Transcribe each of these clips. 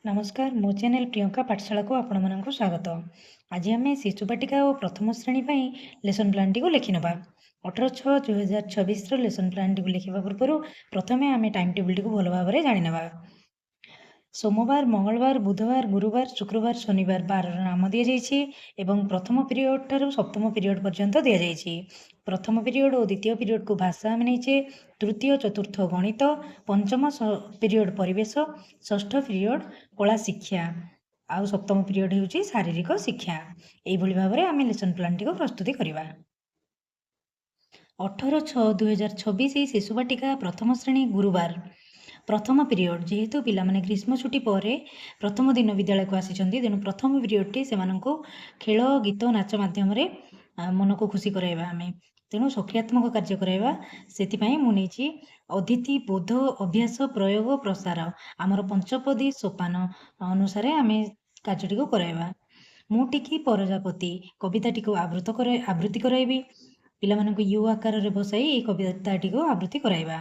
नमस्कार मो चैनल प्रियंका पाठशाला को आपण मानक स्वागत। आज आम शिशु बाटिका और प्रथम श्रेणी लेसन प्लान टी लिखि ना 18/6/2026 लेसन प्लान टी लिखा पूर्व प्रथम आम टाइम टेबल टी भल भाव जाणीना। सोमवार मंगलवार बुधवार गुरुवार शुक्रवार शनिवार बार नाम दि जाइए एवं प्रथम पीरियड ठारू सप्तम पीरियड पर्यंत दि जाइए। प्रथम पीरियड और द्वितीय पीरियड को भाषा आम नहीं, तृतीय चतुर्थ गणित, पंचम पीरियड परिवेश, षष्ठ पीरियड कला शिक्षा आउ सप्तम पीरियड हूँ शारीरिक शिक्षा। यही भाव में आम लेसन प्लान टी प्रस्तुति करवा। 18/6/2026 शिशु बाटिका प्रथम श्रेणी गुरुवार प्रथम पीरियड जेहेतु पिला माने ग्रीष्म छुट्टी पर प्रथम दिन विद्यालय को आसी तेणु प्रथम पीरियड से खेल गीत नाच मध्यम मन को खुशी कराइबा आमे तेणु सौख्यात्मक कार्य कराइबा से मुझे अदिति बोध अभ्यास प्रयोग प्रसार आमर पंचपदी सोपान अनुसार आम कार्य को कराइबा। मुटिकी प्रजापति कविताटी को आवृत्ति कराइबी। पिला मानक यू आकार रे बसाई ये कविताटी को आवृत्ति कराइबा।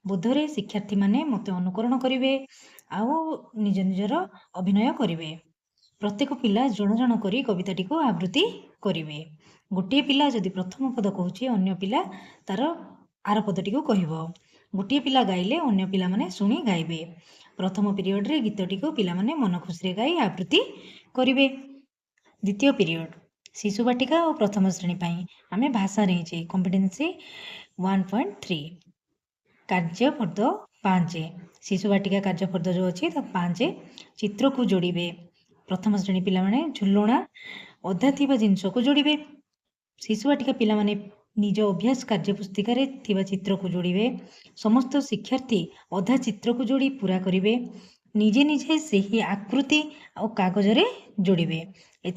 बोधरे शिक्षार्थी माने मते अनुकरण करिवे आउ निज निजर अभिनय करिवे। प्रत्येक पिला जण जण करी कविताटी को आवृत्ति करिवे। गोटे पिला जदि प्रथम पद कहूची अन्य पिला तार आर पदटी को कहबो। गोटे पिला गाइले अन्य पिला माने सुनी गाइबे। प्रथम पीरियड रे गीतटी को पिला माने मन खुशी गाई आवृत्ति करिवे। द्वितीय पीरियड शिशु बाटिका और प्रथम श्रेणी आम भाषा रही कॉम्पिटेंसी 1.3 कार्यफर्द 5 शिशु बाटिका कार्यफर्द जो अच्छी 5 चित्र को जोड़े। प्रथम श्रेणी पिला माने झुलना अधा थिबा जिनस को जोड़े। शिशु बाटिका पिला माने निज अभ्यास कार्य पुस्तिका रे थिबा चित्र को जोड़े। समस्त शिक्षार्थी अधा चित्र को जोड़ी पूरा करिवे। निजे निजे से आकृति और कागज रे जोड़े।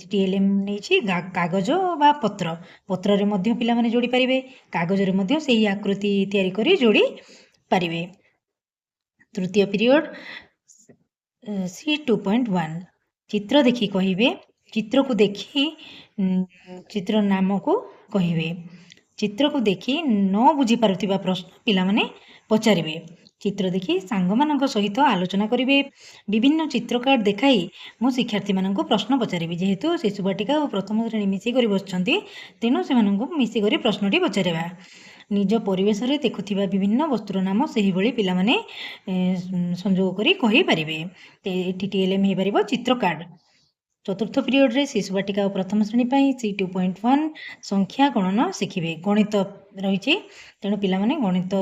TLM नहीं कागज बा पत्र पत्र रे मध्य पिला माने जोड़ी पारिबे। कागज रे मध्य सेही आकृति तैयारी करी जोड़ी पारिबे। तृतीय पीरियड C2.1 चित्र देखी कहिबे। चित्र को देखी चित्र नाम को कहिबे। चित्र को देखी न बुझी पारुथिबा प्रश्न पिला माने पचारिबे। चित्र देखी सांग मानक सहित आलोचना करिवे। विभिन्न चित्र कार्ड देखाई मो शिक्षार्थी मानक प्रश्न पचारिबे। जेहेतु शिशु बाटिका और प्रथम श्रेणी मिसी करी बसचंती तेणु से मिसी करी प्रश्नटी पचारिबा। निज परिवेश रे देखुथिबा विभिन्न वस्तुर नाम सही भली पिला माने संयोग करी कहि पारिबे। एठी TLM हे पारिबो चित्र कार्ड। चतुर्थ पीरियड रे शिशु बाटिका और प्रथम श्रेणी C2.1 संख्या गणन शिखिबे। गणित रही तेणु पिला माने गणित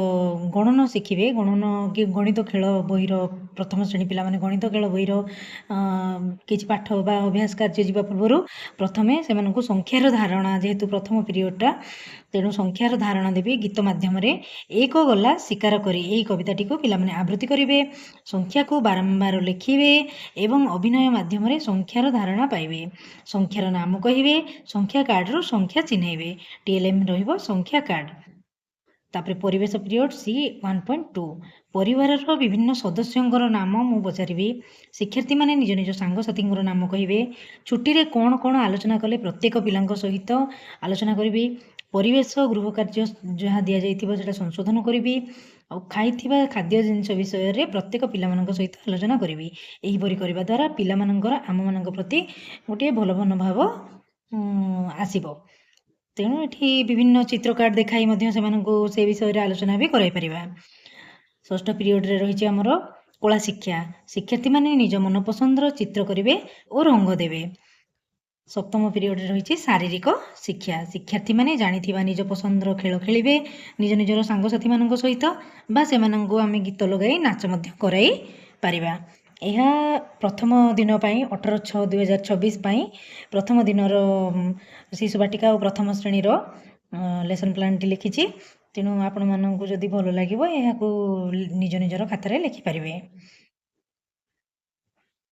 गणन शिखिबे। गणित खेल बहिर प्रथम श्रेणी पिला माने गणित खेल बहिर किछि पाठ बा अभ्यास कार्य जीवा पूर्व प्रथमे से संख्यार धारणा जेहेतु प्रथम पीरियडटा तेणु संख्यार धारणा देवी गीत माध्यम एक गला शिकार करी यही कविताटी को पिला माने आवृत्ति करिवे। संख्या को बारंबार लिखिवे एवं अभिनय माध्यम संख्यार धारणा पाइबे। संख्यार नाम कहिबे। संख्या कार्ड रो संख्या चिन्हैबे। TLM रहिबो संख्या कार्ड। तापरे परिवेश पीरियड C1.2 परिवार विभिन्न सदस्यंकर नाम मु पचारिबी। शिक्षार्थी माने निज निज सांग साथी नाम कहिबे। छुट्टी रे कोन कोन आलोचना कले प्रत्येक पिलांक सहित आलोचना करिबी। परिवेश गृह कार्य जहाँ दि जाइथिबो सेटा संशोधन करिबी। और खाइथिबा खाद्य जिनिस विषय रे प्रत्येक पिलामानक सहित आलोचना करिबी। एही परि करिबा द्वारा पिलामानकर आम मानक प्रति गोटे भल मनोभाव आसीबो। तेणु एठी विभिन्न चित्र कार्ड देखाई मध्य से विषय रे आलोचना भी कराई परिबा। षष्ठ पीरियड रे रही आमर कला शिक्षा। शिक्षार्थी माने निज मन पसंदर चित्र करिवे और रंग देवे। सप्तम पीरियड रही शारीरिक शिक्षा। शिक्षार्थी माने जानिथिबा निज पसंदर खेल खेलिबे निज निजर सांगसाथी मानक सहित बा सेमानंगु आमे गीत लगाई नाच मध्य कराई पारिबा। यह प्रथम दिन 18/6/2026 प्रथम दिनर शिशु बाटिका और प्रथम श्रेणी लेसन प्लान टी लिखिछि। तेणु आपण मानंकु जदि भल लागिबो एहाकु निज निजर खातारे लिखि पारिबे।